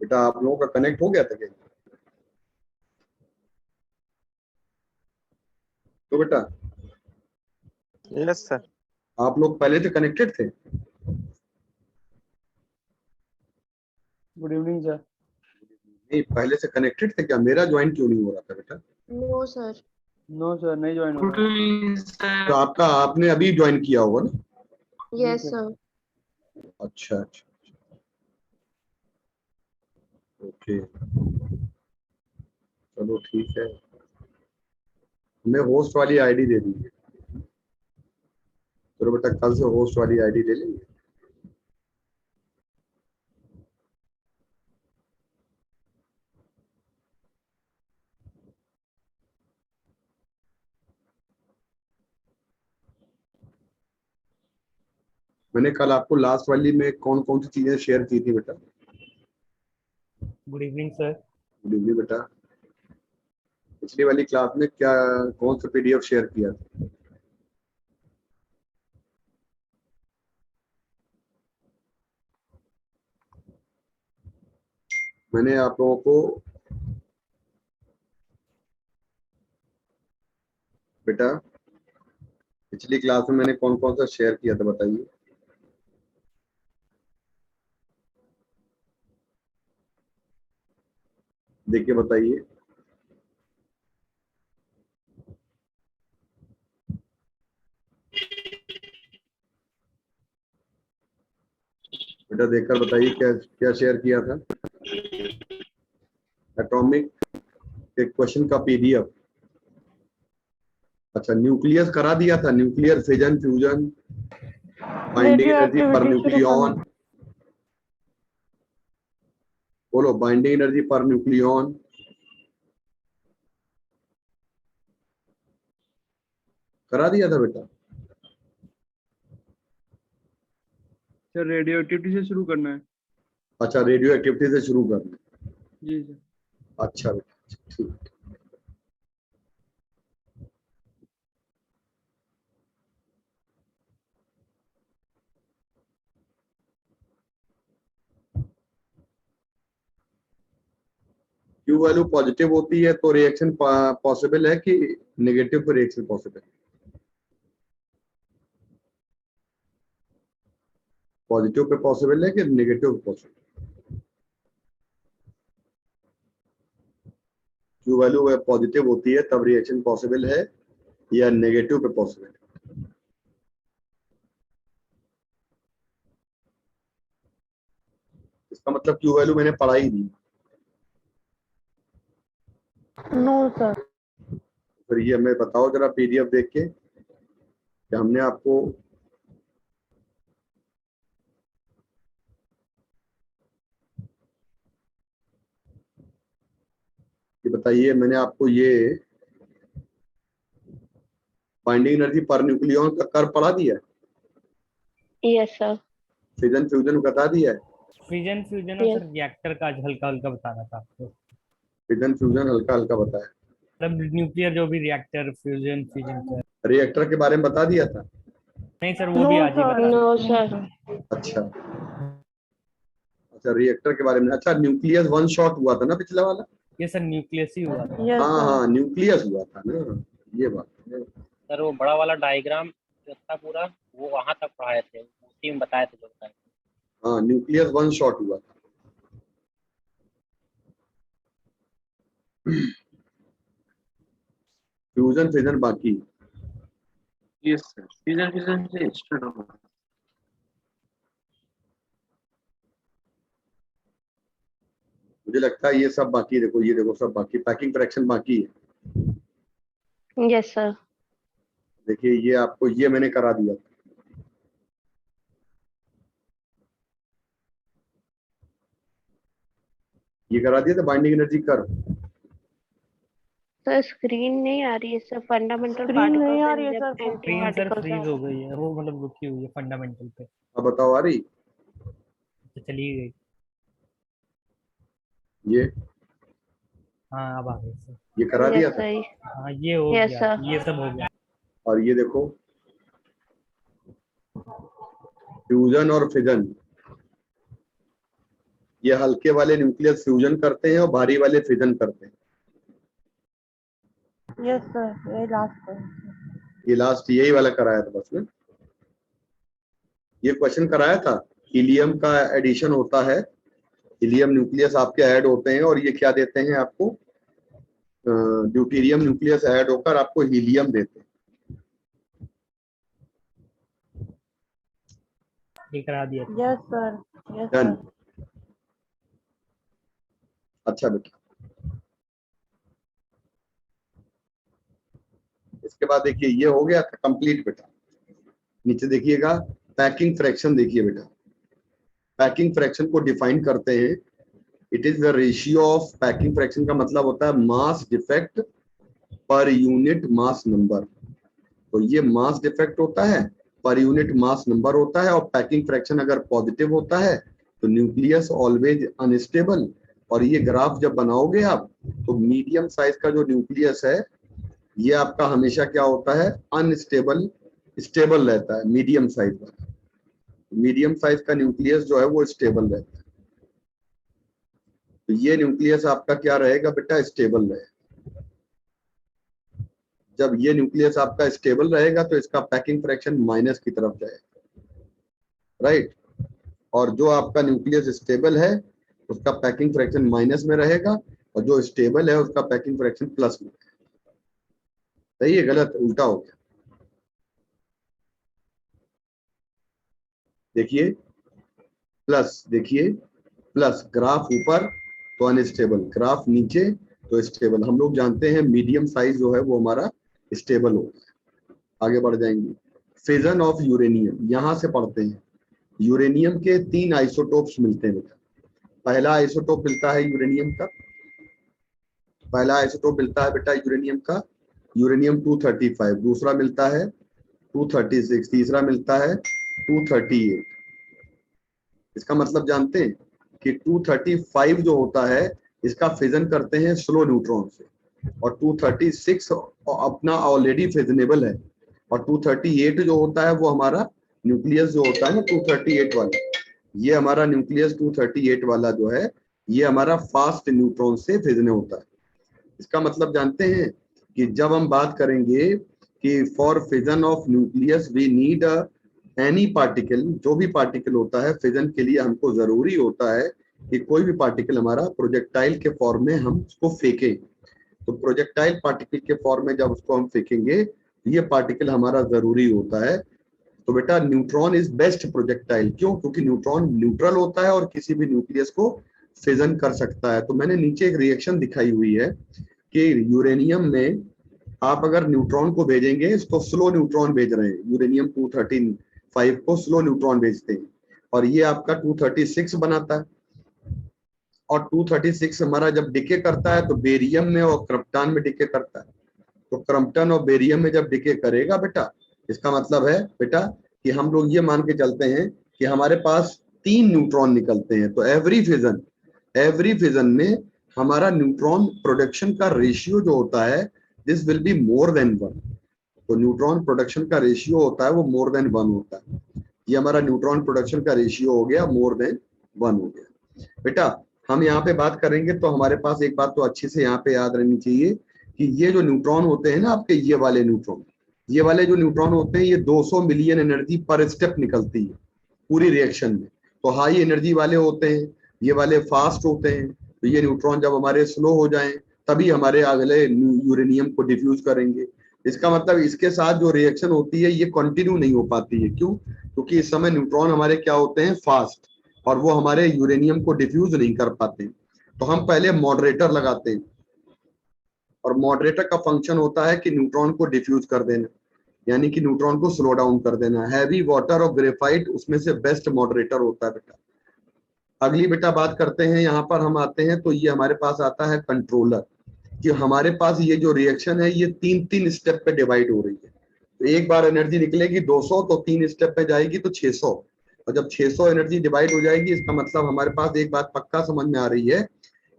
बेटा आप लोगों का कनेक्ट हो गया था क्या? तो बेटा यस सर। आप लोग पहले से कनेक्टेड थे? Good evening sir. नहीं, पहले से कनेक्टेड थे क्या? मेरा ज्वाइन क्यों नहीं हो रहा था बेटा? No sir. नो सर, नहीं ज्वाइन हो रहा। तो आपका आपने अभी ज्वाइन किया होगा ना? Yes sir. अच्छा अच्छा, ओके, चलो ठीक है। हमें होस्ट वाली आईडी दे दीजिए। चलो बेटा कल से होस्ट वाली आईडी ले लेंगे। मैंने कल आपको लास्ट वाली में कौन कौन सी चीजें शेयर की थी बेटा? Good evening sir. Good evening बेटा। पिछली वाली क्लास में क्या कौन सा पीडीएफ शेयर किया था? मैंने आप लोगों को बेटा पिछली क्लास में मैंने कौन कौन सा शेयर किया था बताइए? देखिए बताइए। बेटा देखकर बताइए क्या क्या शेयर किया था? एटॉमिक एक क्वेश्चन का पीडीएफ। अच्छा, न्यूक्लियस करा दिया था, nuclear fission fusion, binding energy per nucleon. बोलो, बाइंडिंग एनर्जी पर न्यूक्लियन। करा दिया था बेटा? सर रेडियो एक्टिविटी से शुरू करना है। अच्छा, रेडियो एक्टिविटी से शुरू करना है। जी सर। अच्छा बेटा, ठीक। क्यू वैल्यू पॉजिटिव होती है तो रिएक्शन पॉसिबल है कि नेगेटिव पर reaction possible? Positive pay possible है कि नेगेटिव पे पॉसिबल? क्यू वैल्यू पॉजिटिव होती है तब रिएक्शन पॉसिबल है या नेगेटिव पे पॉसिबल है? इसका मतलब क्यू वैल्यू मैंने पढ़ा ही नहीं। No sir. फिर ये हमें बताओ जरा पीडीएफ देख के कि हमने आपको ये बताइए, मैंने आपको ये बाइंडिंग एनर्जी पर न्यूक्लियन का कर्व पढ़ा दिया है? Yes sir. फिजन फ्यूजन बता दिया है? फ्यूजन फ्यूजन और Yes. सर रिएक्टर का आज हल्का हल्का बता रहा था आपको। फिजन फ्यूजन हल्का हल्का बताया। मतलब न्यूक्लियर जो भी रिएक्टर फ्यूजन फ्यूजन। रिएक्टर के बारे में बता दिया था? नहीं सर, वो भी आज ही बता नो सर। अच्छा अच्छा, रिएक्टर के बारे में। अच्छा, न्यूक्लियस वन शॉट हुआ था ना पिछला वाला? ये सर न्यूक्लियस ही हुआ था। हाँ हाँ, न्यूक्लियस हुआ था ना, ये बात है। सर वो बड़ा वाला डायग्राम जो था पूरा, वो वहां तक पढ़ाए थे, उसी में बताए थे जो बताए थे। हाँ, न्यूक्लियस वन शॉट हुआ था। फ्यूजन फिजन बाकी। यस सर, फ्यूजन फ्यूजन से स्टार्ट होगा। मुझे लगता है ये सब बाकी है। देखो ये देखो, सब बाकी, पैकिंग फ्रैक्शन बाकी है। Yes sir. देखिए ये आपको ये मैंने करा दिया था। ये करा दिया था binding energy curve. Sir screen नहीं आ रही है सर, फंडामेंटल स्क्रीन नहीं आ रही है सर। स्क्रीन सर फ्रीज हो गई है, वो मतलब रुकी हुई है फंडामेंटल पे। अब बताओ आ रही? तो चली गई। ये हाँ अब आ गई सर। ये करा दिया था। हाँ ये हो Yes, गया, sir. ये सब हो गया। और ये देखो, फ्यूजन और फिजन ये हल्के वाले न्यूक्लियस फ्यूजन करते हैं और भारी वाले फिजन करते हैं। यस सर, ये लास्ट है। ये लास्ट यही वाला कराया था बस में, ये क्वेश्चन कराया था। हीलियम का एडिशन होता है, हीलियम न्यूक्लियस आपके ऐड होते हैं और ये क्या देते हैं आपको, ड्यूटेरियम न्यूक्लियस ऐड होकर आपको हीलियम देते हैं। ये करा दिया था। Yes sir, yes done. Sir. अच्छा बेटा, इसके बाद देखिए ये हो गया था कंप्लीट बेटा। नीचे देखिएगा पैकिंग फ्रैक्शन, देखिए बेटा पैकिंग फ्रैक्शन को डिफाइन करते हैं। It is the ratio of, packing fraction का मतलब होता है mass defect per unit mass number. तो ये मास डिफेक्ट होता है, पर यूनिट मास नंबर होता है, और पैकिंग फ्रैक्शन अगर पॉजिटिव होता है तो न्यूक्लियस ऑलवेज अनस्टेबल। और ये ग्राफ जब बनाओगे आप तो मीडियम साइज का जो न्यूक्लियस है ये आपका हमेशा क्या होता है, अनस्टेबल, स्टेबल रहता है मीडियम साइज का। मीडियम साइज का न्यूक्लियस जो है वो स्टेबल रहता है। तो ये न्यूक्लियस आपका क्या रहेगा बेटा, स्टेबल रहेगा। जब ये न्यूक्लियस आपका स्टेबल रहेगा तो इसका पैकिंग फ्रैक्शन माइनस की तरफ जाएगा, राइट। और जो आपका न्यूक्लियस स्टेबल है उसका पैकिंग फ्रैक्शन माइनस में रहेगा, और जो स्टेबल है उसका पैकिंग फ्रैक्शन प्लस में। सही है, गलत, उल्टा हो गया। देखिए प्लस, देखिए प्लस, ग्राफ ऊपर तो अनस्टेबल, ग्राफ नीचे तो स्टेबल। हम लोग जानते हैं मीडियम साइज जो है वो हमारा स्टेबल होगा। आगे बढ़ जाएंगे। फिजन ऑफ यूरेनियम, यहां से पढ़ते हैं। यूरेनियम के 3 आइसोटोप्स मिलते हैं बेटा। पहला आइसोटोप मिलता है यूरेनियम का, पहला आइसोटोप मिलता है बेटा यूरेनियम का, यूरेनियम 235। दूसरा मिलता है 236, तीसरा मिलता है 238। इसका मतलब जानते हैं कि 235 जो होता है इसका फिजन करते हैं स्लो न्यूट्रॉन से, और 236 अपना ऑलरेडी फिजनेबल है, और 238 जो होता है वो हमारा न्यूक्लियस जो होता है ना 238 वाला, ये हमारा न्यूक्लियस 238 वाला जो है ये हमारा फास्ट न्यूट्रॉन से फिजने होता है। इसका मतलब जानते हैं कि जब हम बात करेंगे कि for fission of nucleus we need any particle, जो भी पार्टिकल होता है फिजन के लिए हमको जरूरी होता है कि कोई भी पार्टिकल हमारा प्रोजेक्टाइल के फॉर्म में हम उसको फेंकें। तो प्रोजेक्टाइल पार्टिकल के फॉर्म में जब उसको हम फेंकेंगे ये पार्टिकल हमारा जरूरी होता है। तो बेटा न्यूट्रॉन इज बेस्ट प्रोजेक्टाइल, क्यों? क्योंकि न्यूट्रॉन न्यूट्रल होता है और किसी भी न्यूक्लियस को फिजन कर सकता है। तो मैंने नीचे एक रिएक्शन दिखाई हुई है कि यूरेनियम में आप अगर न्यूट्रॉन को भेजेंगे तो स्लो न्यूट्रॉन भेज रहे हैं, यूरेनियम 235 को स्लो न्यूट्रॉन भेजते हैं, और ये आपका 236 बनाता है। और 236 हमारा जब डिके करता है तो बेरियम में और क्रप्टन में डिके करता है। तो क्रम्पटन और बेरियम में जब डिके करेगा बेटा, इसका मतलब है बेटा कि हम लोग ये मान के चलते हैं कि हमारे पास 3 न्यूट्रॉन निकलते हैं। तो एवरी फिजन में हमारा न्यूट्रॉन प्रोडक्शन का रेशियो जो होता है this will be more than 1। तो न्यूट्रॉन प्रोडक्शन का रेशियो होता है वो मोर देन 1 होता है। ये हमारा न्यूट्रॉन प्रोडक्शन का रेशियो हो गया मोर देन 1 हो गया। बेटा हम यहाँ पे बात करेंगे तो हमारे पास एक बात तो अच्छी से यहाँ पे याद रहनी चाहिए कि ये जो न्यूट्रॉन होते हैं ना आपके, ये वाले न्यूट्रॉन, ये वाले जो न्यूट्रॉन होते हैं ये 200 मिलियन एनर्जी पर स्टेप निकलती है पूरी रिएक्शन में। तो हाई एनर्जी वाले होते हैं, ये वाले फास्ट होते हैं। तो ये न्यूट्रॉन जब हमारे स्लो हो जाएं तभी हमारे अगले यूरेनियम को डिफ्यूज करेंगे। इसका मतलब इसके साथ जो रिएक्शन होती है ये कंटिन्यू नहीं हो पाती है। क्यों? क्योंकि इस समय न्यूट्रॉन हमारे क्या होते हैं, फास्ट, और वो हमारे यूरेनियम को डिफ्यूज नहीं कर पाते। तो हम पहले मॉडरेटर लगाते हैं, और मॉडरेटर का फंक्शन होता है कि न्यूट्रॉन को डिफ्यूज कर देना, यानी कि न्यूट्रॉन को स्लो डाउन कर देना। हैवी वाटर और ग्रेफाइट उसमें से बेस्ट मॉडरेटर होता है बेटा। अगली बेटा बात करते हैं, यहाँ पर हम आते हैं तो ये हमारे पास आता है कंट्रोलर, कि हमारे पास ये जो रिएक्शन है ये 3-3 स्टेप पे डिवाइड हो रही है। तो एक बार एनर्जी निकलेगी 200 तो 3 स्टेप पे जाएगी तो 600, और जब 600 एनर्जी डिवाइड हो जाएगी इसका मतलब हमारे पास एक बात पक्का समझ में आ रही है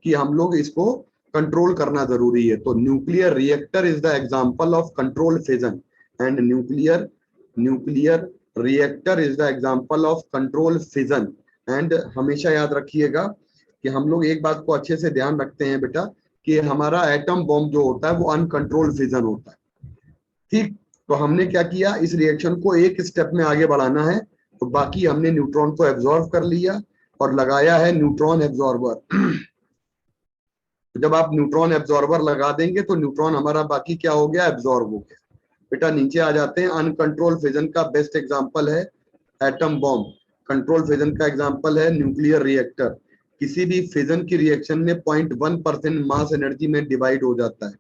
कि हम लोग इसको कंट्रोल करना जरूरी है। तो nuclear reactor is the example of control fission, and nuclear reactor is the example of control fission. And हमेशा याद रखिएगा कि हम लोग एक बात को अच्छे से ध्यान रखते हैं बेटा कि हमारा एटम बॉम्ब जो होता है वो अनकंट्रोल्ड फिजन होता है, ठीक। तो हमने क्या किया, इस रिएक्शन को एक स्टेप में आगे बढ़ाना है, तो बाकी हमने न्यूट्रॉन को एब्जॉर्ब कर लिया और लगाया है न्यूट्रॉन एब्जॉर्बर। जब आप न्यूट्रॉन एब्जॉर्बर लगा देंगे तो न्यूट्रॉन हमारा बाकी क्या हो गया, एब्जॉर्ब हो गया। बेटा नीचे आ जाते हैं, अनकंट्रोल फिजन का बेस्ट एग्जांपल है एटम बॉम्ब, कंट्रोल फिजन का एग्जांपल है न्यूक्लियर रिएक्टर। किसी भी फिजन की रिएक्शन में 0.1% मास एनर्जी में डिवाइड हो जाता है।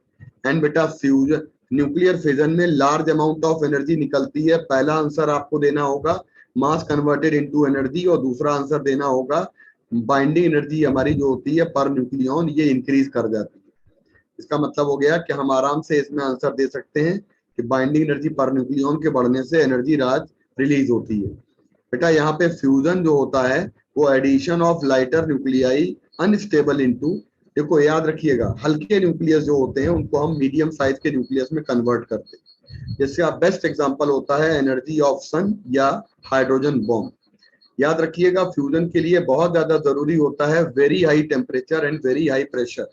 एंड बेटा फ्यूजन न्यूक्लियर फिजन में लार्ज अमाउंट ऑफ एनर्जी निकलती है। पहला आंसर आपको देना होगा मास कन्वर्टेड इनटू एनर्जी, और दूसरा आंसर देना होगा बाइंडिंग एनर्जी हमारी जो होती है पर न्यूक्लियन, ये इंक्रीज कर जाती है। इसका मतलब हो गया कि हम आराम से इसमें आंसर दे सकते हैं कि बाइंडिंग एनर्जी पर न्यूक्लियन के बढ़ने से एनर्जी राज रिलीज होती है। बेटा यहाँ पे फ्यूजन जो होता है वो addition of lighter nuclei unstable into, देखो याद रखिएगा हल्के न्यूक्लियस जो होते हैं उनको हम मीडियम साइज के न्यूक्लियस में कन्वर्ट करते हैं। जिसका बेस्ट एग्जांपल होता है एनर्जी ऑफ सन या हाइड्रोजन बॉम्ब। याद रखिएगा फ्यूजन के लिए बहुत ज्यादा जरूरी होता है very high temperature and very high pressure.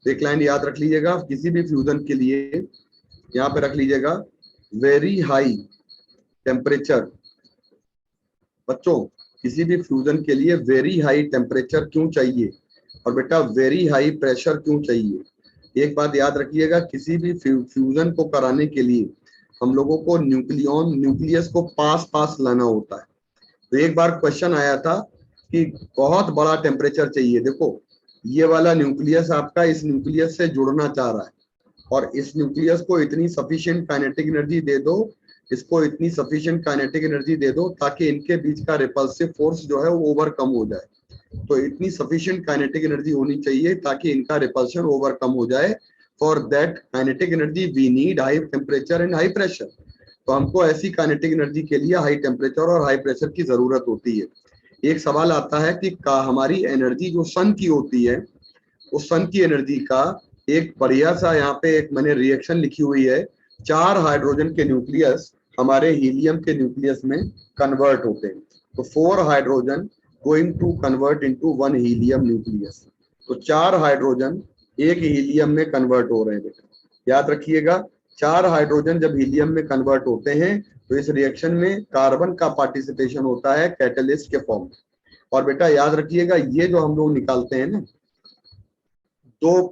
एक लाइन याद रख लीजिएगा किसी भी फ्यूजन के लिए, यहाँ पे रख लीजिएगा वेरी हाई टेम्परेचर। बच्चों किसी भी फ्यूजन के लिए वेरी हाई टेम्परेचर क्यों चाहिए और बेटा वेरी हाई प्रेशर क्यों चाहिए? एक बात याद रखिएगा, किसी भी फ्यूजन को कराने के लिए हम लोगों को न्यूक्लियस को पास पास लाना होता है। तो एक बार क्वेश्चन आया था कि बहुत बड़ा टेम्परेचर चाहिए। देखो ये वाला न्यूक्लियस आपका इस न्यूक्लियस से जुड़ना चाह रहा है और इस न्यूक्लियस को इतनी सफिशिएंट काइनेटिक एनर्जी दे दो, इसको इतनी सफिशिएंट काइनेटिक एनर्जी दे दो ताकि इनके बीच का रिपल्सिव फोर्स जो है वो ओवरकम हो जाए। तो इतनी सफिशिएंट काइनेटिक एनर्जी होनी चाहिए ताकि इनका रिपल्शन ओवरकम हो जाए। For that kinetic energy we need high temperature and high pressure. तो हमको ऐसी काइनेटिक एनर्जी के लिए हाई टेम्परेचर और हाई प्रेशर की जरूरत होती है। एक सवाल आता है कि हमारी एनर्जी जो सन की होती है उस सन की एनर्जी का एक बढ़िया सा यहाँ पे एक मैंने रिएक्शन लिखी हुई है, 4 हाइड्रोजन के न्यूक्लियस हमारे हीलियम के न्यूक्लियस में कन्वर्ट होते हैं। तो 4 hydrogen going to convert into 1 helium nucleus. तो 4 हाइड्रोजन एक हीलियम में कन्वर्ट हो रहे हैं। बेटा याद रखिएगा 4 हाइड्रोजन जब हीलियम में कन्वर्ट होते हैं तो इस रिएक्शन में कार्बन का पार्टिसिपेशन होता है कैटलिस्ट के फॉर्म में। और बेटा याद रखिएगा ये जो हम लोग निकालते हैं ना, 2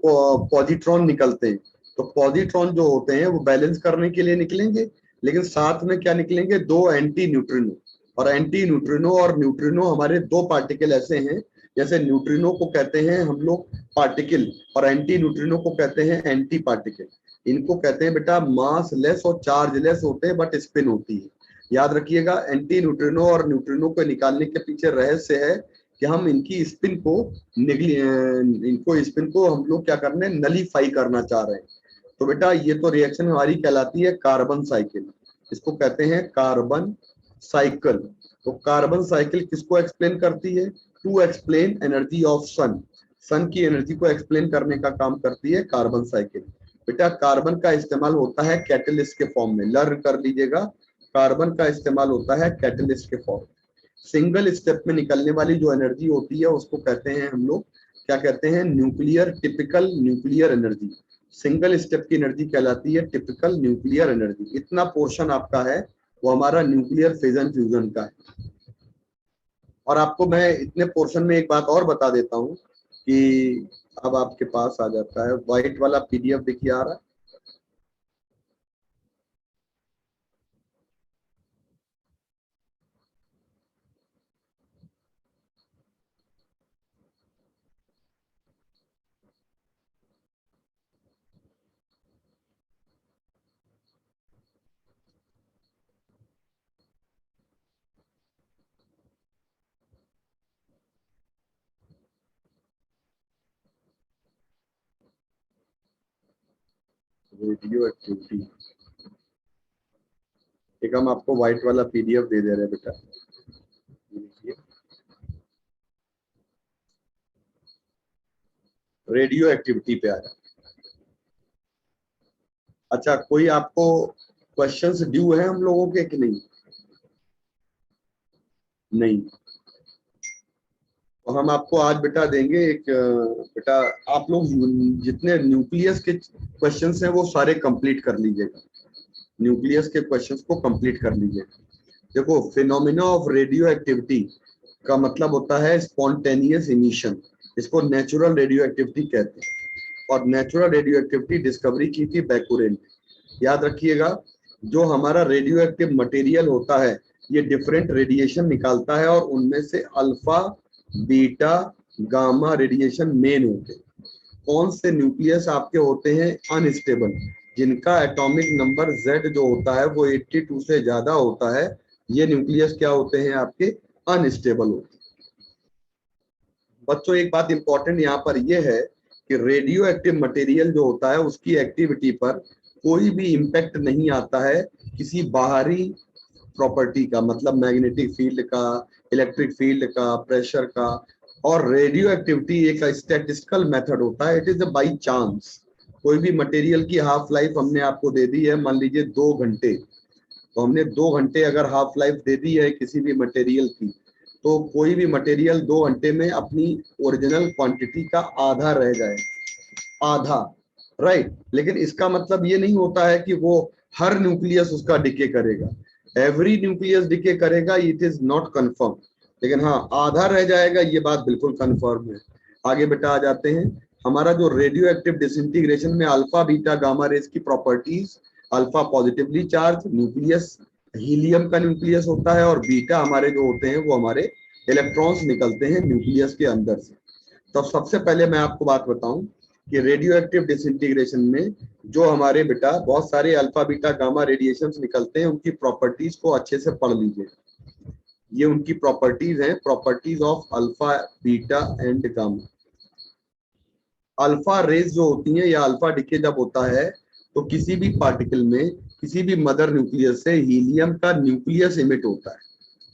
पॉजिट्रॉन निकलते हैं। तो पॉजिट्रॉन जो होते हैं वो बैलेंस करने के लिए निकलेंगे, लेकिन साथ में क्या निकलेंगे, 2 एंटी न्यूट्रिनो। और एंटी न्यूट्रिनो और न्यूट्रिनो हमारे 2 पार्टिकल ऐसे हैं, जैसे न्यूट्रिनो को कहते हैं हम लोग पार्टिकल और एंटी न्यूट्रिनो को कहते हैं एंटी पार्टिकल। इनको कहते हैं बेटा मास लेस और चार्ज लेस होते हैं बट स्पिन होती है। याद रखिएगा एंटी न्यूट्रिनो और न्यूट्रिनो को निकालने के पीछे रहस्य है कि हम इनकी स्पिन को स्पिन को हम लोग क्या करने, नलीफाई करना चाह रहे हैं। तो बेटा ये तो रिएक्शन हमारी कहलाती है कार्बन साइकिल, इसको कहते हैं कार्बन साइकिल। तो कार्बन साइकिल किसको एक्सप्लेन करती है, टू एक्सप्लेन एनर्जी ऑफ सन। सन की एनर्जी को एक्सप्लेन करने का काम करती है कार्बन साइकिल। बेटा कार्बन का इस्तेमाल होता है कैटलिस्ट के फॉर्म में, लर्न कर लीजिएगा, कार्बन का इस्तेमाल होता है कैटलिस्ट के फॉर्म। सिंगल स्टेप में निकलने वाली जो एनर्जी होती है उसको कहते हैं हम लोग, क्या कहते हैं, nuclear typical nuclear energy. Single step की एनर्जी कहलाती है टिपिकल न्यूक्लियर एनर्जी। इतना पोर्शन आपका है वो हमारा न्यूक्लियर फिजन फ्यूजन का है। और आपको मैं इतने पोर्शन में एक बात और बता देता हूँ कि अब आपके पास आ जाता है व्हाइट वाला पीडीएफ, देखिए आ रहा है। रेडियो एक्टिविटी, एक हम आपको व्हाइट वाला पीडीएफ दे दे रहे हैं बेटा, रेडियो एक्टिविटी पे आ जाए। अच्छा कोई आपको क्वेश्चंस ड्यू है हम लोगों के कि नहीं? नहीं तो हम आपको आज बेटा देंगे एक बेटा, आप लोग जितने न्यूक्लियस के क्वेश्चंस हैं वो सारे कंप्लीट कर लीजिएगा, न्यूक्लियस के क्वेश्चंस को कंप्लीट कर लीजिएगा। देखो, फिनोमिना ऑफ रेडियो एक्टिविटी का मतलब होता है स्पॉन्टेनियस इमिशन, इसको नेचुरल रेडियो एक्टिविटी कहते हैं। और नेचुरल रेडियो एक्टिविटी डिस्कवरी की थी बैकुरेल ने। याद रखिएगा, जो हमारा रेडियो एक्टिव मटेरियल होता है ये डिफरेंट रेडिएशन निकालता है और उनमें से alpha, beta, gamma radiation main होते हैं। कौन से न्यूक्लियस आपके होते हैं अनस्टेबल, जिनका एटॉमिक नंबर Z जो होता है वो 82 से ज्यादा होता है, ये न्यूक्लियस क्या होते हैं आपके अनस्टेबल होते हैं। बच्चों एक बात इंपॉर्टेंट यहाँ पर यह है कि रेडियो एक्टिव मटेरियल जो होता है उसकी एक्टिविटी पर कोई भी इम्पैक्ट नहीं आता है किसी बाहरी प्रॉपर्टी का, मतलब मैग्नेटिक फील्ड का, इलेक्ट्रिक फील्ड का, प्रेशर का। और रेडियो एक्टिविटी एक स्टैटिस्टिकल मेथड होता है, it is a by chance. कोई भी मटेरियल की हाफ लाइफ हमने आपको दे दी है, मान लीजिए 2 घंटे, तो हमने 2 घंटे अगर हाफ लाइफ दे दी है किसी भी मटेरियल की, तो कोई भी मटेरियल 2 घंटे में अपनी ओरिजिनल क्वांटिटी का आधा रह जाए, आधा, राइट। लेकिन इसका मतलब ये नहीं होता है कि वो हर न्यूक्लियस उसका डिके करेगा, एवरी न्यूक्लियस डिके करेगा, इट इज नॉट कंफर्म। लेकिन हाँ, आधा रह जाएगा, ये बात बिल्कुल कंफर्म है। आगे बेटा आ जाते हैं, हमारा जो रेडियो एक्टिव डिसइंटीग्रेशन में अल्फा, बीटा, गामा रेज की properties, alpha positively charge nucleus, helium का न्यूक्लियस होता है, और बीटा हमारे जो होते हैं वो हमारे इलेक्ट्रॉन्स निकलते हैं न्यूक्लियस के अंदर से। तो सबसे पहले मैं आपको बात बताऊं कि रेडियो एक्टिव डिसइंटीग्रेशन में जो हमारे बेटा बहुत सारे अल्फा, बीटा, गामा रेडिएशंस निकलते हैं, उनकी प्रॉपर्टीज को अच्छे से पढ़ लीजिए। ये उनकी प्रॉपर्टीज हैं, properties of alpha, beta and gamma. Alpha rays जो होती हैं या अल्फा डिके जब होता है तो किसी भी पार्टिकल में, किसी भी मदर न्यूक्लियस से हीलियम का न्यूक्लियस इमिट होता है।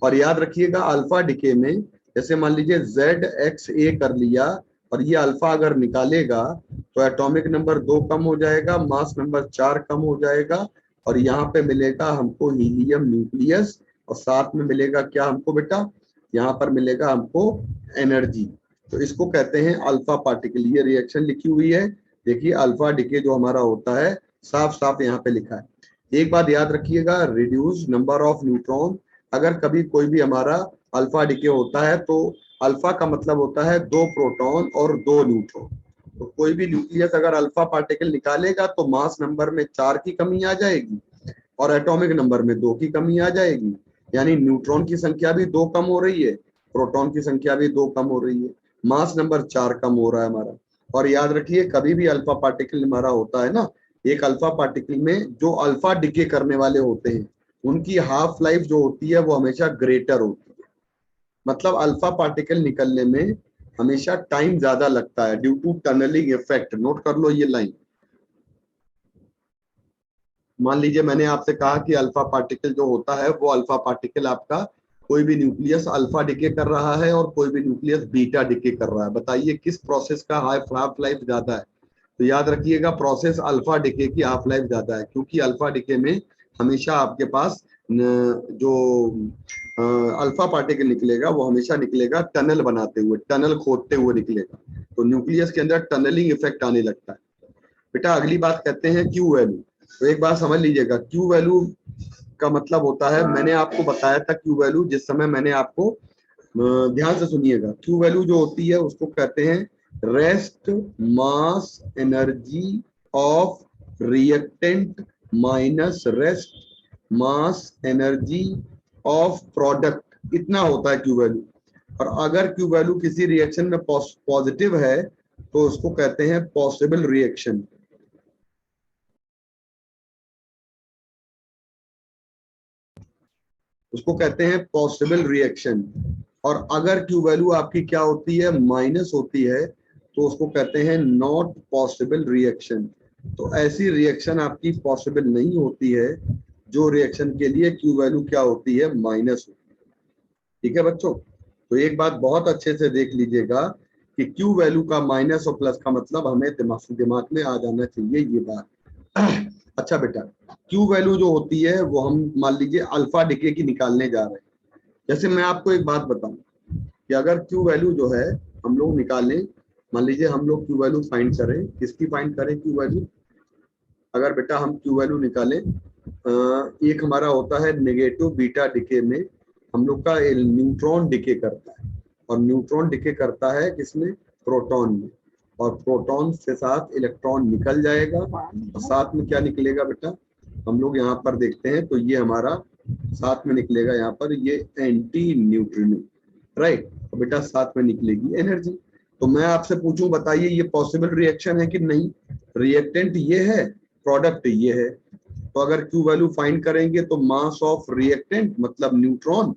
और याद रखिएगा, अल्फा डिके में जैसे मान लीजिए ZXA कर लिया और ये अल्फा अगर निकालेगा तो एटॉमिक नंबर 2 कम हो जाएगा, मास नंबर 4 कम हो जाएगा, और यहाँ पे मिलेगा हमको हीलियम न्यूक्लियस, और साथ में मिलेगा क्या हमको बेटा, यहाँ पर मिलेगा हमको एनर्जी। तो इसको कहते हैं अल्फा पार्टिकल। ये रिएक्शन लिखी हुई है, देखिए अल्फा डिके जो हमारा होता है साफ साफ यहाँ पे लिखा है। एक बात याद रखिएगा, रिड्यूस नंबर ऑफ न्यूट्रॉन। अगर कभी कोई भी हमारा अल्फा डिके होता है तो अल्फा का मतलब होता है 2 प्रोटॉन और 2 न्यूट्रॉन। तो कोई भी न्यूक्लियस अगर अल्फा पार्टिकल निकालेगा तो मास नंबर में 4 की कमी आ जाएगी और एटॉमिक नंबर में 2 की कमी आ जाएगी, यानी न्यूट्रॉन की संख्या भी 2 कम हो रही है, प्रोटॉन की संख्या भी 2 कम हो रही है, मास नंबर 4 कम हो रहा है हमारा। और याद रखिए, कभी भी अल्फा पार्टिकल हमारा होता है ना, एक अल्फा पार्टिकल में जो अल्फा डिके करने वाले होते हैं उनकी हाफ लाइफ जो होती है वो हमेशा ग्रेटर होती है। मतलब अल्फा पार्टिकल निकलने में हमेशा टाइम ज्यादा लगता है due to tunnelling effect. Note कर लो ये लाइन। मान लीजिए मैंने आपसे कहा कि अल्फा पार्टिकल जो होता है वो अल्फा पार्टिकल आपका कोई भी न्यूक्लियस अल्फा डिके कर रहा है और कोई भी न्यूक्लियस बीटा डिके कर रहा है। बताइए किस प्रोसेस का हाफ लाइफ ज्यादा है? तो याद रखिएगा, प्रोसेस अल्फा डिके की हाफ लाइफ ज्यादा है, क्योंकि अल्फा डिके में हमेशा आपके पास जो अल्फा पार्टिकल निकलेगा वो हमेशा निकलेगा टनल बनाते हुए, टनल खोदते हुए निकलेगा। तो न्यूक्लियस के अंदर टनलिंग इफेक्ट आने लगता है। बेटा अगली बात कहते हैं क्यू वैल्यू। तो एक बात समझ लीजिएगा, क्यू वैल्यू का मतलब होता है, मैंने आपको बताया था क्यू वैल्यू जिस समय मैंने आपको, ध्यान से सुनिएगा, क्यू वैल्यू जो होती है उसको कहते हैं rest mass energy of reactant minus rest mass energy of product. इतना होता है क्यू वैल्यू। और अगर क्यू वैल्यू किसी रिएक्शन में पॉजिटिव है तो उसको कहते हैं पॉसिबल रिएक्शन। उसको कहते हैं पॉसिबल रिएक्शन। और अगर क्यू वैल्यू आपकी क्या होती है, माइनस होती है, तो उसको कहते हैं नॉट पॉसिबल रिएक्शन। तो ऐसी रिएक्शन आपकी पॉसिबल नहीं होती है जो रिएक्शन के लिए क्यू वैल्यू क्या होती है, माइनस होती है। ठीक है बच्चों, तो एक बात बहुत अच्छे से देख लीजिएगा कि क्यू वैल्यू का माइनस और प्लस का मतलब हमें दिमाग में आ जाना चाहिए ये बात। अच्छा बेटा, क्यू वैल्यू जो होती है वो हम मान लीजिए अल्फा डिके की निकालने जा रहे हैं। जैसे मैं आपको एक बात बताऊं कि अगर क्यू वैल्यू जो है हम लोग निकालें, मान लीजिए हम लोग क्यू वैल्यू फाइंड करें, किसकी फाइंड करें क्यू वैल्यू? अगर बेटा हम क्यू वैल्यू निकालें, एक हमारा होता है नेगेटिव बीटा डिके में हम लोग का न्यूट्रॉन डिके करता है, और न्यूट्रॉन डिके करता है किसमें? प्रोटॉन में, और प्रोटॉन के साथ इलेक्ट्रॉन निकल जाएगा, और साथ में क्या निकलेगा बेटा? हम लोग यहाँ पर देखते हैं तो ये हमारा साथ में निकलेगा यहाँ पर ये एंटी न्यूट्रिनो, राइट। तो बेटा साथ में निकलेगी एनर्जी। तो मैं आपसे पूछूं, बताइए ये पॉसिबल रिएक्शन है कि नहीं? रिएक्टेंट ये है, प्रोडक्ट ये है। तो अगर क्यू वैल्यू फाइंड करेंगे तो मास ऑफ रिएक्टेंट मतलब न्यूट्रॉन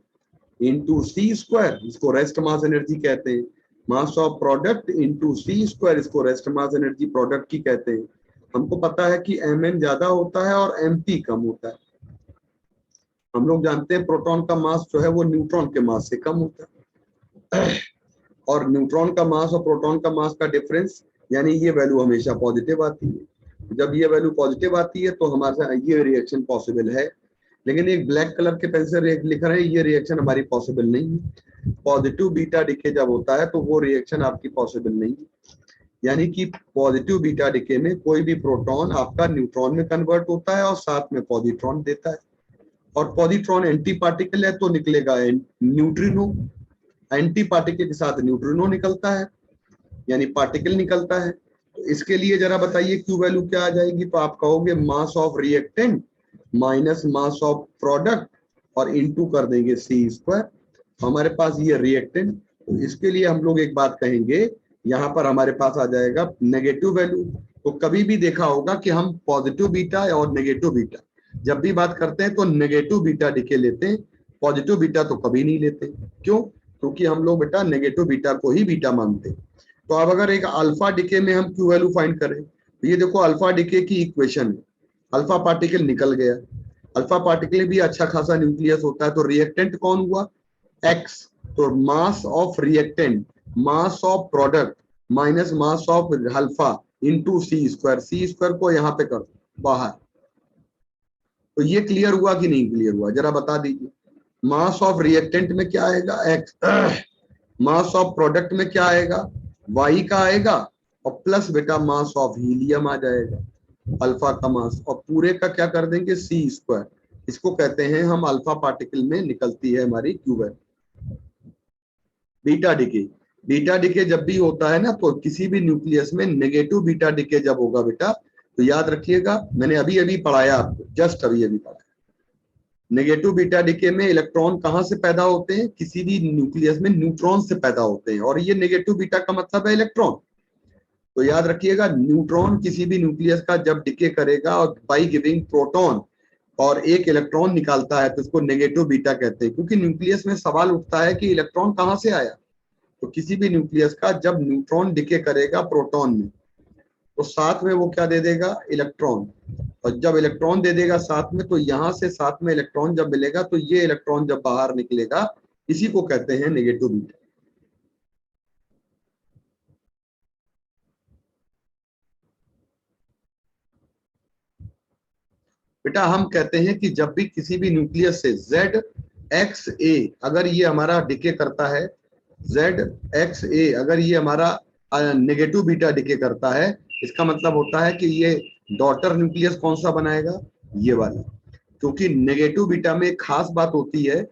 इंटू सी स्क्वायर, इसको रेस्ट मास एनर्जी कहते हैं। Mass of product into c square, इसको रेस्ट मास एनर्जी प्रोडक्ट की कहते हैं। हमको पता है कि mn ज्यादा होता है और mp कम होता है। हम लोग जानते हैं प्रोटॉन का मास जो है वो न्यूट्रॉन के मास से कम होता है, और न्यूट्रॉन का मास और प्रोटॉन का मास का डिफरेंस, यानी ये वैल्यू हमेशा पॉजिटिव आती है। जब ये वैल्यू पॉजिटिव आती है तो हमारे साथ ये रिएक्शन पॉसिबल है। लेकिन एक ब्लैक कलर के पेन से लिख रहे हैं, ये रिएक्शन हमारी पॉसिबल नहीं है। पॉजिटिव बीटा डिके जब होता है तो वो रिएक्शन आपकी पॉसिबल नहीं है। यानी कि पॉजिटिव बीटा डिके में कोई भी प्रोटॉन आपका न्यूट्रॉन में कन्वर्ट होता है और साथ में पॉजिट्रॉन देता है, और पॉजिट्रॉन एंटी पार्टिकल है तो निकलेगा न्यूट्रिनो, एंटी पार्टिकल के साथ न्यूट्रिनो निकलता है, यानी पार्टिकल निकलता है। तो इसके लिए जरा बताइए क्यू वैल्यू क्या आ जाएगी? तो आप कहोगे मास of reactant minus mass of product और इनटू कर देंगे सी स्क्वायर। हमारे पास ये रिएक्टेंट, तो इसके लिए हम लोग एक बात कहेंगे, यहाँ पर हमारे पास आ जाएगा नेगेटिव वैल्यू। तो कभी भी देखा होगा कि हम पॉजिटिव बीटा और नेगेटिव बीटा जब भी बात करते हैं तो नेगेटिव बीटा डिके लेते हैं, पॉजिटिव बीटा तो कभी नहीं लेते। क्यों? क्योंकि हम लोग बेटा नेगेटिव बीटा को ही बीटा मानते हैं। तो अब अगर एक अल्फा डिके में हम क्यू वैल्यू फाइंड करें, तो ये देखो अल्फा डिके की इक्वेशन है, अल्फा पार्टिकल निकल गया। अल्फा पार्टिकल भी अच्छा खासा न्यूक्लियस होता है, तो रिएक्टेंट कौन हुआ? एक्स। तो mass of reactant mass of product minus mass of alpha into c square. C square को यहाँ पे कर दो बाहर। तो ये क्लियर हुआ कि नहीं क्लियर हुआ? जरा बता दीजिए। मास ऑफ रिएक्टेंट में क्या आएगा? एक्स। मास ऑफ प्रोडक्ट में क्या आएगा? वाई का आएगा, और प्लस बेटा मास ऑफ हीलियम आ जाएगा, अल्फा का मास, और पूरे का क्या कर देंगे? सी स्क्वायर। इसको कहते हैं हम अल्फा पार्टिकल में निकलती है हमारी Q value. Beta decay, beta decay जब भी होता है ना, तो किसी भी न्यूक्लियस में नेगेटिव बीटा डिके जब होगा बेटा, तो याद रखिएगा, मैंने अभी अभी पढ़ाया आपको, जस्ट अभी अभी पढ़ाया। नेगेटिव बीटा डिके में इलेक्ट्रॉन कहां से पैदा होते हैं? किसी भी न्यूक्लियस में न्यूट्रॉन से पैदा होते हैं, और ये नेगेटिव बीटा का मतलब है इलेक्ट्रॉन। तो याद रखिएगा, न्यूट्रॉन किसी भी न्यूक्लियस का जब डिके करेगा और बाई गिविंग प्रोटॉन और एक इलेक्ट्रॉन निकालता है, तो इसको नेगेटिव बीटा कहते हैं। क्योंकि न्यूक्लियस में सवाल उठता है कि इलेक्ट्रॉन कहां से आया, तो किसी भी न्यूक्लियस का जब न्यूट्रॉन डिके करेगा प्रोटॉन में, तो साथ में वो क्या दे देगा? इलेक्ट्रॉन। और जब इलेक्ट्रॉन दे देगा साथ में, तो यहां से साथ में इलेक्ट्रॉन जब मिलेगा, तो ये इलेक्ट्रॉन जब बाहर निकलेगा, इसी को कहते हैं नेगेटिव बीटा। बेटा हम कहते हैं कि जब भी किसी भी न्यूक्लियस से ZXA अगर ये हमारा डिके करता है, ZXA अगर ये हमारा नेगेटिव बीटा डिके करता है, इसका मतलब होता है कि ये डॉटर न्यूक्लियस कौन सा बनाएगा? ये वाला। क्योंकि नेगेटिव बीटा में एक खास बात होती है,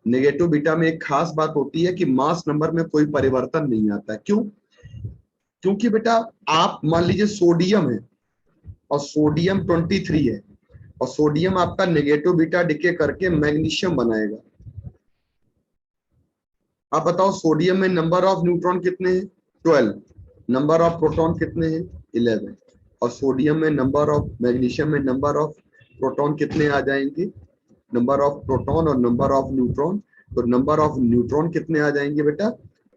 नेगेटिव बीटा में एक खास बात होती है कि मास नंबर में कोई परिवर्तन नहीं आता है। क्यों? क्योंकि बेटा आप मान लीजिए सोडियम है, और सोडियम 23 है, और सोडियम आपका नेगेटिव बीटा डिके करके मैग्नीशियम बनाएगा। आप बताओ सोडियम में नंबर ऑफ न्यूट्रॉन कितने हैं? 12। नंबर ऑफ प्रोटॉन कितने हैं? 11। और सोडियम में नंबर ऑफ, मैग्नीशियम में नंबर ऑफ प्रोटॉन कितने आ जाएंगे? नंबर ऑफ प्रोटॉन और नंबर ऑफ न्यूट्रॉन, तो नंबर ऑफ न्यूट्रॉन कितने आ जाएंगे बेटा?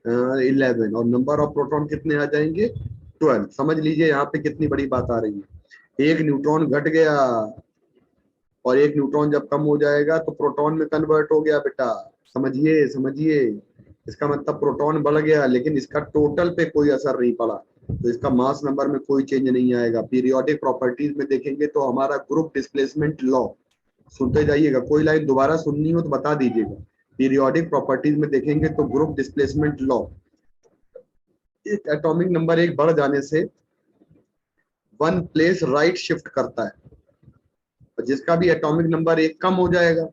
11। और नंबर ऑफ प्रोटॉन कितने आ जाएंगे? 12। समझ लीजिए यहाँ पे कितनी बड़ी बात आ रही है। एक न्यूट्रॉन घट गया, और एक न्यूट्रॉन जब कम हो जाएगा तो प्रोटॉन में कन्वर्ट हो गया बेटा। समझिए समझिए, इसका मतलब प्रोटॉन बढ़ गया, लेकिन इसका टोटल पे कोई असर नहीं पड़ा, तो इसका मास नंबर में कोई चेंज नहीं आएगा। पीरियोडिक प्रॉपर्टीज में देखेंगे तो हमारा ग्रुप डिस्प्लेसमेंट लॉ, सुनते जाइएगा, कोई लाइन दोबारा सुननी हो तो बता दीजिएगा। पीरियोडिक प्रॉपर्टीज में देखेंगे तो ग्रुप डिस्प्लेसमेंट लॉ, एक एटॉमिक नंबर एक बढ़ जाने से वन प्लेस राइट शिफ्ट करता है, और जिसका भी एटॉमिक नंबर एक कम हो जाएगा,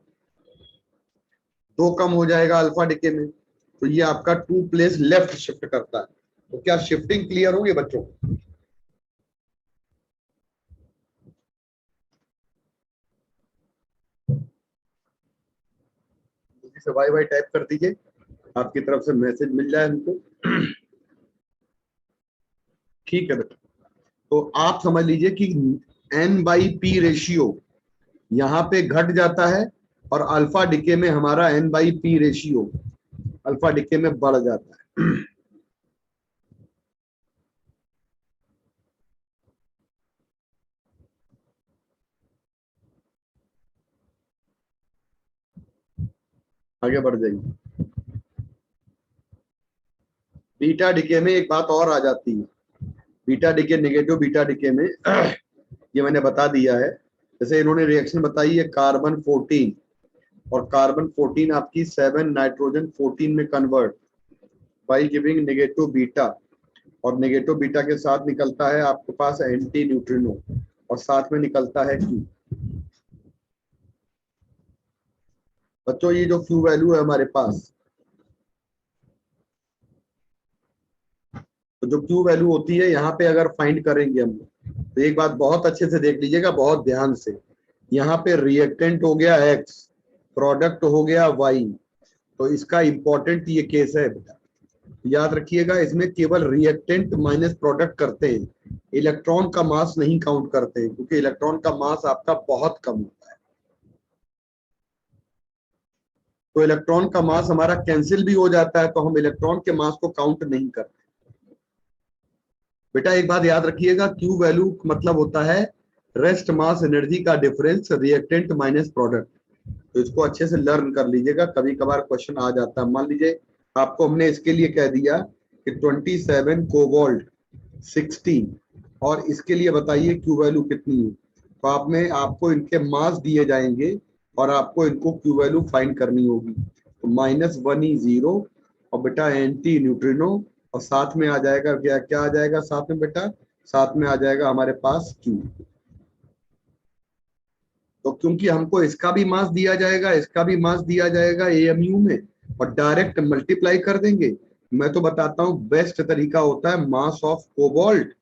दो कम हो जाएगा अल्फा डिके में, तो ये आपका टू प्लेस लेफ्ट शिफ्ट करता है। तो क्या शिफ्टिंग क्लियर होगी बच्चों? जल्दी से वाई वाई टाइप कर दीजिए, आपकी तरफ से मैसेज मिल जाए हमको। ठीक है बेटा, तो आप समझ लीजिए कि n/p रेशियो यहाँ पे घट जाता है, और अल्फा डिके में हमारा n/p रेशियो अल्फा डिके में बढ़ जाता है। आगे बढ़ जाइए। बीटा डिके में एक बात और आ जाती है, beta decay negative beta decay में ये मैंने बता दिया है। जैसे इन्होंने रिएक्शन बताई है कार्बन 14, और कार्बन 14 आपकी 7 नाइट्रोजन 14 में convert by giving negative beta, और नेगेटिव बीटा के साथ निकलता है आपके पास एंटी न्यूट्रिनो, और साथ में निकलता है Q। बच्चों ये जो Q वैल्यू है हमारे पास, तो जो Q वैल्यू होती है यहाँ पे अगर फाइंड करेंगे हम, तो एक बात बहुत अच्छे से देख लीजिएगा, बहुत ध्यान से। यहाँ पे रिएक्टेंट हो गया X, प्रोडक्ट हो गया Y, तो इसका इंपॉर्टेंट ये केस है बेटा, याद रखिएगा। इसमें केवल रिएक्टेंट माइनस प्रोडक्ट करते हैं, इलेक्ट्रॉन का मास नहीं काउंट करते हैं, क्योंकि इलेक्ट्रॉन का मास आपका बहुत कम होता है। तो इलेक्ट्रॉन का मास हमारा कैंसिल भी हो जाता है, तो हम इलेक्ट्रॉन के मास को काउंट नहीं करते। बेटा एक बात याद रखिएगा, Q वैल्यू मतलब होता है रेस्ट मास एनर्जी का डिफरेंस रिएक्टेंट माइनस प्रोडक्ट। तो इसको अच्छे से लर्न कर लीजिएगा, कभी कभार क्वेश्चन आ जाता है। मान लीजिए आपको हमने इसके लिए कह दिया कि 27 कोबाल्ट 16, और इसके लिए बताइए Q वैल्यू कितनी है, तो आप में आपको इनके मास दिए जाएंगे और आपको इनको Q वैल्यू फाइंड करनी होगी। तो -1 ही 0, और बेटा एंटी न्यूट्रिनो, और साथ में आ जाएगा क्या आ जाएगा साथ में बेटा, साथ में आ जाएगा हमारे पास Q। तो क्योंकि हमको इसका भी मास दिया जाएगा, इसका भी मास दिया जाएगा AMU में, और डायरेक्ट मल्टीप्लाई कर देंगे। मैं तो बताता हूँ बेस्ट तरीका होता है मास ऑफ कोबाल्ट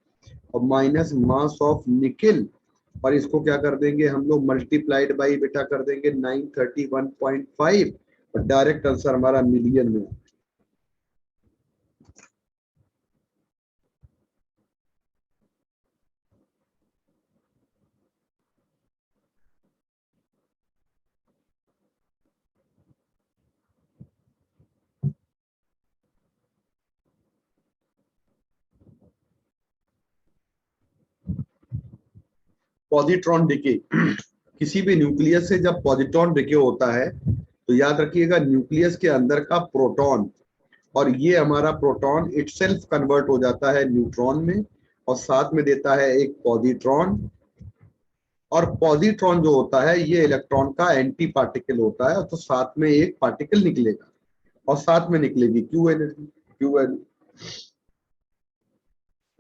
और माइनस मास ऑफ निकिल, और इसको क्या कर देंगे हम लोग, मल्टीप्लाइड बाई बेटा कर देंगे 931.5, और डायरेक्ट आंसर हमारा मिलियन में। पॉजिट्रॉन डिके, किसी भी न्यूक्लियस से जब पॉजिट्रॉन डिके होता है, तो याद रखिएगा न्यूक्लियस के अंदर का प्रोटॉन, और ये हमारा प्रोटॉन इटसेल्फ कन्वर्ट हो जाता है न्यूट्रॉन में, और साथ में देता है एक पॉजिट्रॉन। और पॉजिट्रॉन जो होता है ये इलेक्ट्रॉन का एंटी पार्टिकल होता है, तो साथ में एक पार्टिकल निकलेगा, और साथ में निकलेगी Q एनर्जी, Q वैल्यू।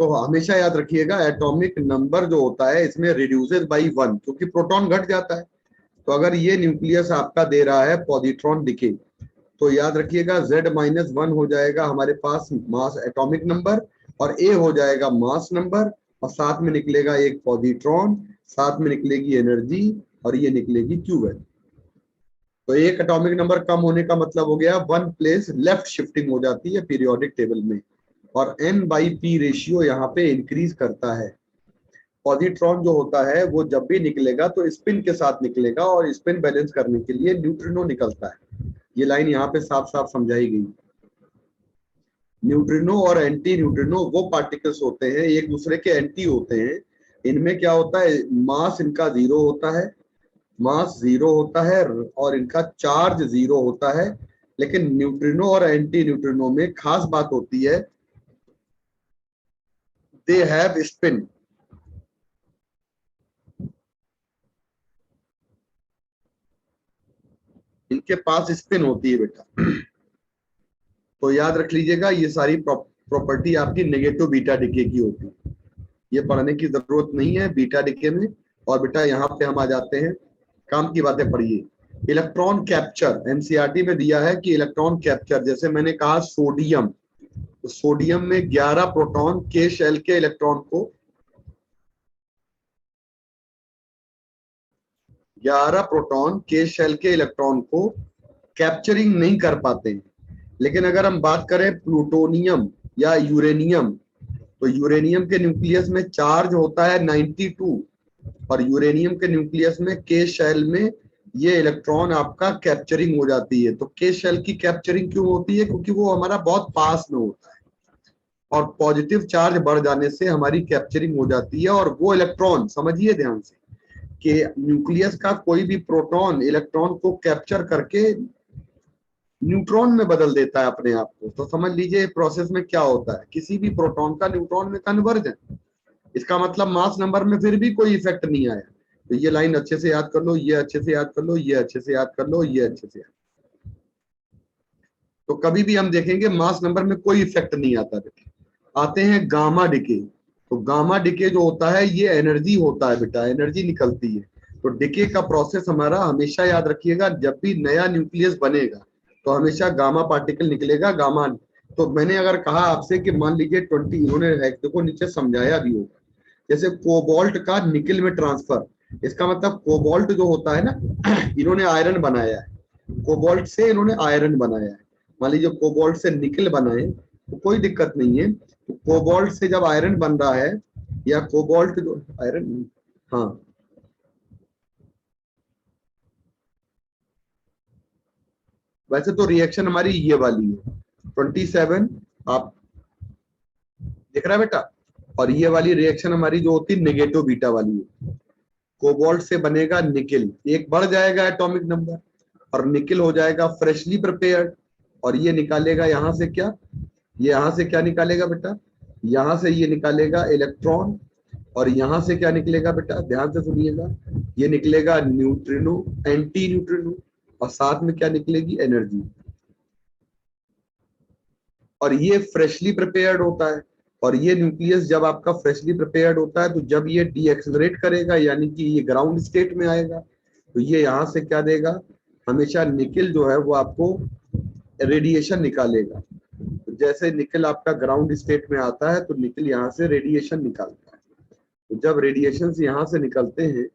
तो हमेशा याद रखिएगा एटॉमिक नंबर जो होता है इसमें रिड्यूसेस बाई 1, क्योंकि प्रोटॉन घट जाता है। तो अगर ये न्यूक्लियस आपका दे रहा है पॉजिट्रॉन डिके, तो याद रखिएगा Z-1 हो जाएगा हमारे पास मास एटॉमिक नंबर, और A हो जाएगा मास नंबर, और साथ में निकलेगा एक पॉजिट्रॉन, साथ में निकलेगी एनर्जी, और ये निकलेगी Q वैल्यू। तो एक एटॉमिक नंबर कम होने का मतलब हो गया वन प्लेस लेफ्ट शिफ्टिंग हो जाती है पीरियोडिक टेबल में, और n/p रेशियो यहाँ पे इंक्रीज करता है। पॉजिट्रॉन जो होता है वो जब भी निकलेगा तो स्पिन के साथ निकलेगा, और स्पिन बैलेंस करने के लिए न्यूट्रिनो निकलता है। ये लाइन यहाँ पे साफ साफ समझाई गई। न्यूट्रिनो और एंटी न्यूट्रिनो वो पार्टिकल्स होते हैं, एक दूसरे के एंटी होते हैं। इनमें क्या होता है, मास इनका 0 होता है, मास 0 होता है, और इनका चार्ज 0 होता है। लेकिन न्यूट्रिनो और एंटी न्यूट्रिनो में खास बात होती है, दे हैव स्पिन। उनके पास स्पिन होती है बेटा। तो याद रख लीजिएगा ये सारी प्रॉपर्टी आपकी नेगेटिव बीटा डिके की होती है, ये पढ़ने की जरूरत नहीं है बीटा डिके में। और बेटा यहाँ पे हम आ जाते हैं, काम की बातें पढ़िए। इलेक्ट्रॉन कैप्चर एनसीईआरटी में दिया है कि इलेक्ट्रॉन कैप्चर, जैसे मैंने कहा सोडियम, तो सोडियम में 11 प्रोटॉन के शेल के इलेक्ट्रॉन को 11 प्रोटॉन के शेल के इलेक्ट्रॉन को कैप्चरिंग नहीं कर पाते हैं। लेकिन अगर हम बात करें प्लूटोनियम या यूरेनियम, तो यूरेनियम के न्यूक्लियस में चार्ज होता है 92 और यूरेनियम के न्यूक्लियस में के शेल में ये इलेक्ट्रॉन आपका कैप्चरिंग हो जाती है। तो के शेल की कैप्चरिंग क्यों होती है? क्योंकि वो हमारा बहुत पास में होता है और पॉजिटिव चार्ज बढ़ जाने से हमारी कैप्चरिंग हो जाती है। और वो इलेक्ट्रॉन समझिए ध्यान से कि न्यूक्लियस का कोई भी प्रोटॉन इलेक्ट्रॉन को कैप्चर करके न्यूट्रॉन में बदल देता है अपने आप को। तो समझ लीजिए प्रोसेस में क्या होता है, किसी भी प्रोटॉन का न्यूट्रॉन में कन्वर्जन। इसका मतलब मास नंबर में फिर भी कोई इफेक्ट नहीं आया। तो ये लाइन अच्छे से याद कर लो, ये अच्छे से याद कर लो, ये अच्छे से याद कर लो, ये अच्छे से याद। तो कभी भी हम देखेंगे मास नंबर में कोई इफेक्ट नहीं आता। देखिए आते हैं गामा डिके। तो गामा डिके जो होता है ये एनर्जी होता है बेटा, एनर्जी निकलती है। तो डिके का प्रोसेस हमारा हमेशा याद रखिएगा, जब भी नया न्यूक्लियस बनेगा तो हमेशा गामा पार्टिकल निकलेगा। गामा, तो मैंने अगर कहा आपसे कि मान लीजिए 20, इन्होंने देखो नीचे समझाया भी होगा, जैसे कोबाल्ट का निकल में ट्रांसफर, इसका मतलब कोबाल्ट जो होता है ना इन्होंने आयरन बनाया है, कोबाल्ट से इन्होंने आयरन बनाया है। मान लीजिए कोबाल्ट से निकल बनाए तो कोई दिक्कत नहीं है। तो कोबाल्ट से जब आयरन बन रहा है या कोबाल्ट जो आयरन, हाँ वैसे तो रिएक्शन हमारी ये वाली है 27, आप दिख रहा है बेटा। और ये वाली रिएक्शन हमारी जो होती है नेगेटिव बीटा वाली है। कोबाल्ट से बनेगा निकल, एक बढ़ जाएगा एटॉमिक नंबर और निकल हो जाएगा फ्रेशली प्रिपेयर्ड। और ये निकालेगा यहाँ से क्या, ये यहाँ से क्या निकालेगा बेटा, यहाँ से ये निकालेगा इलेक्ट्रॉन। और यहाँ से क्या निकलेगा बेटा, ध्यान से सुनिएगा, ये निकलेगा न्यूट्रिनो, एंटी न्यूट्रिनो, और साथ में क्या निकलेगी, एनर्जी। और ये फ्रेशली प्रिपेयर्ड होता है। और ये न्यूक्लियस जब आपका फ्रेशली प्रिपेयर्ड होता है तो जब ये डीएक्सलरेट करेगा यानी कि ये ग्राउंड स्टेट में आएगा तो ये यहाँ से क्या देगा, हमेशा निकल जो है वो आपको रेडिएशन निकालेगा। तो जैसे निकल आपका ग्राउंड स्टेट में आता है तो निकल यहाँ से रेडिएशन निकालता है। तो जब रेडिएशन यहाँ से निकलते हैं,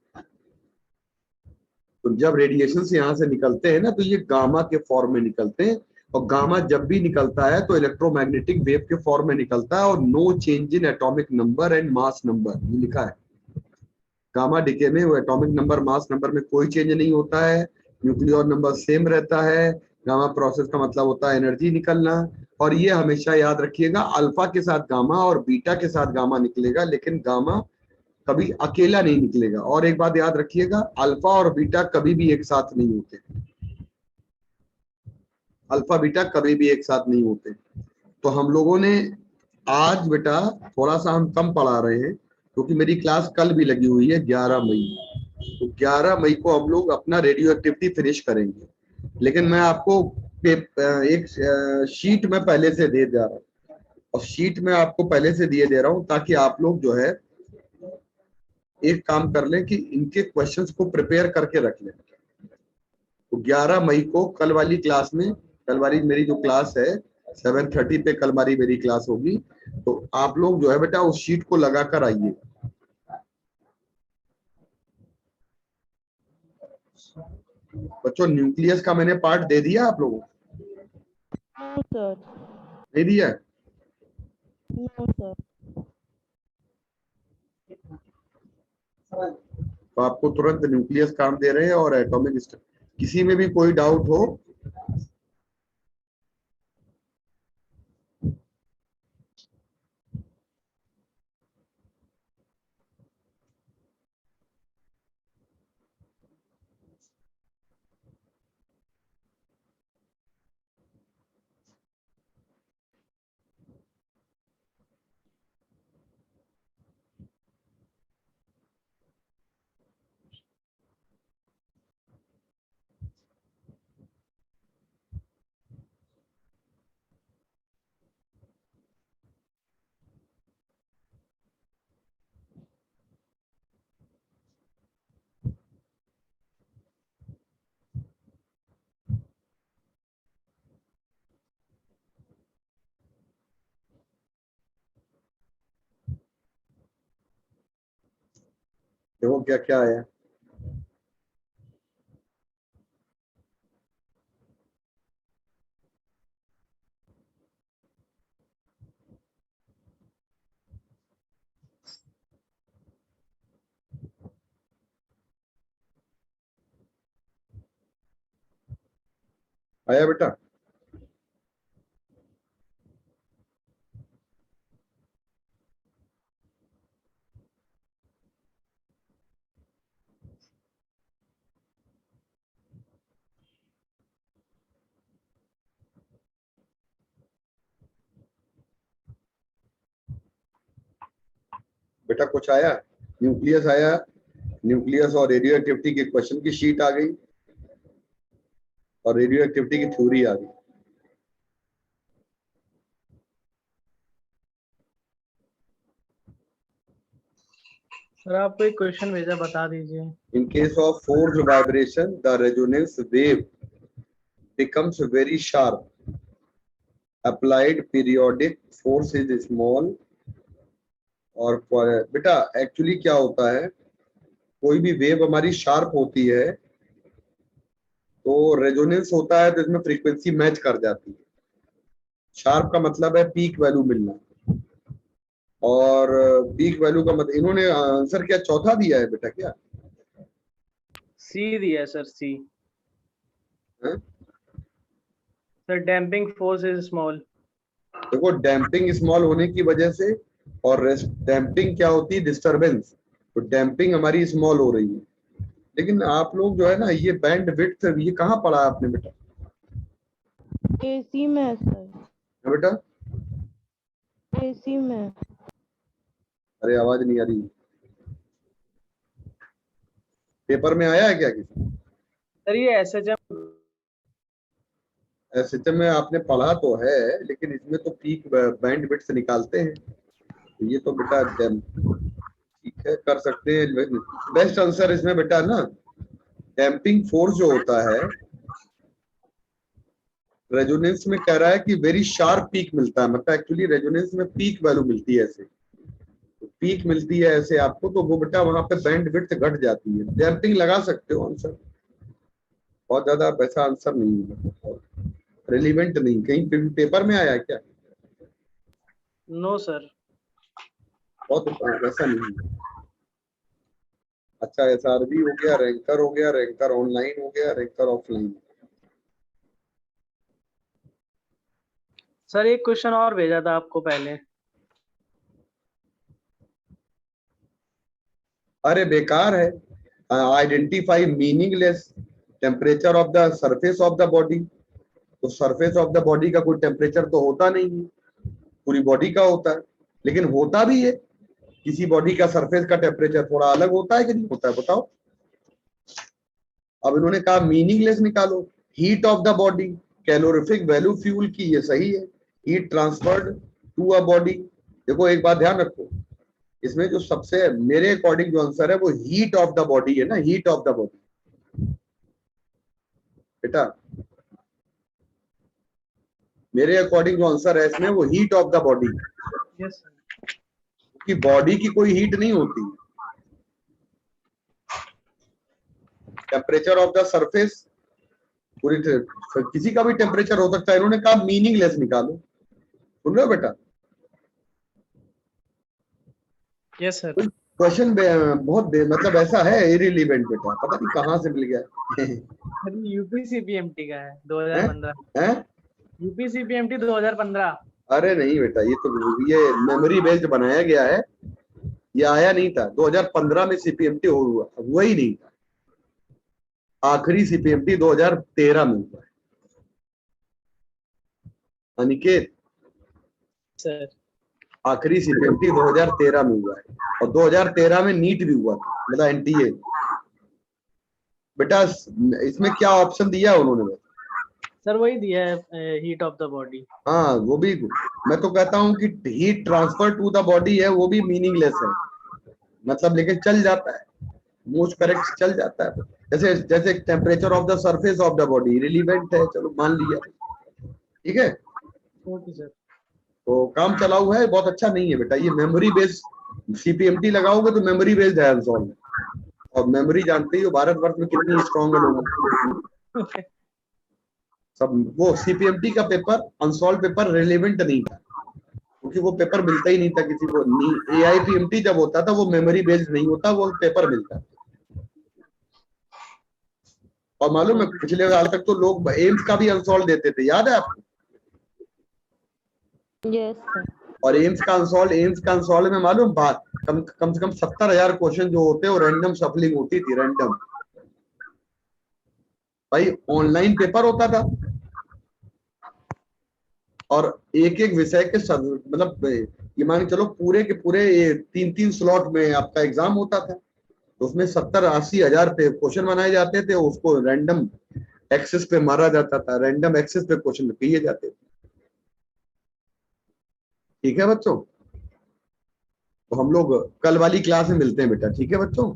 तो जब रेडिएशन यहाँ से निकलते हैं ना तो ये गामा के फॉर्म में निकलते हैं। और गामा जब भी निकलता है तो इलेक्ट्रोमैग्नेटिक वेव के फॉर्म में निकलता है। और no change in atomic number and mass number, ये लिखा है गामा डिके में। वो एटॉमिक नंबर मास नंबर में कोई चेंज नहीं होता है, न्यूक्लियर नंबर सेम रहता है। गामा प्रोसेस का मतलब होता है एनर्जी निकलना। और ये हमेशा याद रखिएगा अल्फा के साथ गामा और बीटा के साथ गामा निकलेगा, लेकिन गामा कभी अकेला नहीं निकलेगा। और एक बात याद रखिएगा, अल्फा और बीटा कभी भी एक साथ नहीं होते, अल्फा बीटा कभी भी एक साथ नहीं होते। तो हम लोगों ने आज बेटा थोड़ा सा हम कम पढ़ा रहे हैं क्योंकि मेरी क्लास कल भी लगी हुई है 11 मई। तो 11 मई को हम लोग अपना रेडियो एक्टिविटी फिनिश करेंगे। लेकिन मैं आपको एक शीट में पहले से दे जा रहा हूँ और शीट में आपको पहले से दिए दे रहा हूँ ताकि आप लोग जो है एक काम कर लें कि इनके क्वेश्चंस को प्रिपेयर करके रख लें। तो 11 मई को कल वाली क्लास में, कल वाली मेरी जो क्लास है 7:30 पे कल वाली मेरी क्लास होगी। तो आप लोग जो है बेटा उस शीट को लगा कर आइए। बच्चों न्यूक्लियस का मैंने पार्ट दे दिया आप लोगों को, नो सर, दे दिया है? No sir. तो आपको तुरंत न्यूक्लियस काम दे रहे हैं और एटॉमिक, किसी में भी कोई डाउट हो देखो क्या क्या आया। आया बेटा? बेटा कुछ आया? न्यूक्लियस आया, न्यूक्लियस और रेडियो एक्टिविटी के क्वेश्चन की शीट आ गई और रेडियो एक्टिविटी की थ्योरी आ गई। सर आपको एक क्वेश्चन भेजा, बता दीजिए। In case of forced vibration, the resonance wave becomes very sharp. Applied periodic force is small. और बेटा एक्चुअली क्या होता है, कोई भी वेव हमारी शार्प होती है तो रेजोनेंस होता है तो इसमें फ्रीक्वेंसी मैच कर जाती है। शार्प का मतलब है पीक वैल्यू मिलना, और पीक वैल्यू का मतलब, इन्होंने आंसर क्या चौथा दिया है बेटा? क्या सी दिया सर, सी। है? Sir damping force is small. देखो डैम्पिंग स्मॉल होने की वजह से, और डैम्पिंग क्या होती है? डिस्टरबेंस। तो डैम्पिंग हमारी स्मॉल हो रही है। लेकिन आप लोग जो है ना, ये बैंड विड्थ ये कहाँ पढ़ा आपने बेटा? एसी में है सर, है बेटा? एसी में। अरे आवाज नहीं आ रही। पेपर में आया है क्या किसी? सर ये एसएचएम। सिस्टम में आपने पढ़ा तो है, लेकिन इसमें तो पीक बैंड विड्थ से निकालते हैं। तो ये तो बेटा ठीक है, कर सकते हैं। बेस्ट आंसर इसमें बेटा ना, डैम्पिंग फोर्स जो होता है रेजोनेंस में कह रहा है कि वेरी शार्प पीक मिलता है, मतलब एक्चुअली रेजोनेंस में पीक वैल्यू मिलती है ऐसे, तो पीक मिलती है ऐसे आपको, तो वो बेटा वहां पे बैंड विड्थ घट जाती है। डैम्पिंग लगा सकते हो आंसर, बहुत ज्यादा वैसा आंसर नहीं है, रिलीवेंट नहीं। कहीं पेपर में आया है क्या? No sir. बहुत वैसा नहीं है। अच्छा एसआरबी हो गया, रैंकर हो गया, रैंकर ऑनलाइन हो गया, रैंकर ऑफलाइन। सर एक क्वेश्चन और भेजा था आपको पहले। अरे बेकार है। Identify meaningless temperature of the surface of the body. तो सरफेस ऑफ द बॉडी का कोई टेम्परेचर तो होता नहीं है, पूरी बॉडी का होता है। लेकिन होता भी है, किसी बॉडी का सरफेस का टेम्परेचर थोड़ा अलग होता है कि नहीं होता है, बताओ। अब इन्होंने कहा मीनिंगलेस निकालो। Heat of the body, calorific value fuel की, ये सही है। Heat transferred to a body. देखो एक बात ध्यान रखो, इसमें जो सबसे मेरे अकॉर्डिंग जो आंसर है वो हीट ऑफ द बॉडी है ना, हीट ऑफ द बॉडी बेटा। मेरे अकॉर्डिंग जो आंसर है इसमें वो heat of the body, yes sir. कि बॉडी की कोई हीट नहीं होती। टेम्परेचर ऑफ द सरफेस, पूरी किसी का भी टेम्परेचर हो सकता है। इन्होंने कहा मीनिंगलेस निकालो, सुन रहे हो बेटा? Yes sir. क्वेश्चन बहुत मतलब ऐसा है इरिलीवेंट बेटा, पता नहीं कहाँ से मिल गया। सर यूपी सीपीएमटी का है 2015। हैं? UP CPMT 2015। अरे नहीं बेटा, ये मेमोरी बेस्ड बनाया गया है, ये आया नहीं था 2015 में। सीपीएमटी हुआ ही नहीं था, आखिरी सीपीएमटी 2013 में हुआ है। अनिकेत, सर आखिरी सीपीएमटी 2013 में हुआ है, और 2013 में नीट भी हुआ था, मतलब एनटीए। बेटा इसमें क्या ऑप्शन दिया उन्होंने? सर वही दिया है, हीट ऑफ द बॉडी। हाँ वो भी, मैं तो कहता हूँ कि heat transfer to the body है, वो भी मीनिंगलेस है मतलब, लेकिन चल जाता है, मोस्ट करेक्ट चल जाता है। जैसे जैसे temperature of the surface of the body relevant है, चलो मान लिया, ठीक है। Okay sir. तो काम चलाऊ है, बहुत अच्छा नहीं है बेटा। ये मेमोरी बेस्ड सीपीएमटी लगाओगे तो मेमोरी बेस्ड है आंसर। और मेमोरी जानते ही हो भारतवर्ष में कितनी स्ट्रांग है लोगों की। सब वो सीपीएमटी का पेपर अनसॉल्व पेपर रिलेवेंट नहीं था, क्योंकि वो पेपर मिलता ही नहीं था किसी को। एआईपीएमटी जब होता था वो मेमोरी बेस्ड नहीं होता, वो पेपर मिलता था। और मालूम है पिछले साल तक तो लोग एम्स का भी अनसॉल्व देते थे, याद है आपको? Yes sir. और एम्स का अनसॉल्व में मालूम बात कम से कम 70,000 क्वेश्चन जो होते हैं वो रैंडम शफलिंग होती थी, रैंडम। भाई ऑनलाइन पेपर होता था और एक एक विषय के मतलब ये मान के चलो पूरे के पूरे 3-3 स्लॉट में आपका एग्जाम होता था, तो उसमें 70-80 हजार क्वेश्चन बनाए जाते थे, उसको रैंडम एक्सेस पे मारा जाता था, रैंडम एक्सेस पे क्वेश्चन किए जाते थे। ठीक है बच्चों, तो हम लोग कल वाली क्लास में मिलते हैं बेटा, ठीक है बच्चों?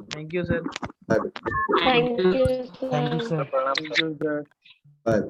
Thank you sir. Thank you thank you sir. Sir. Thank you sir. Bye.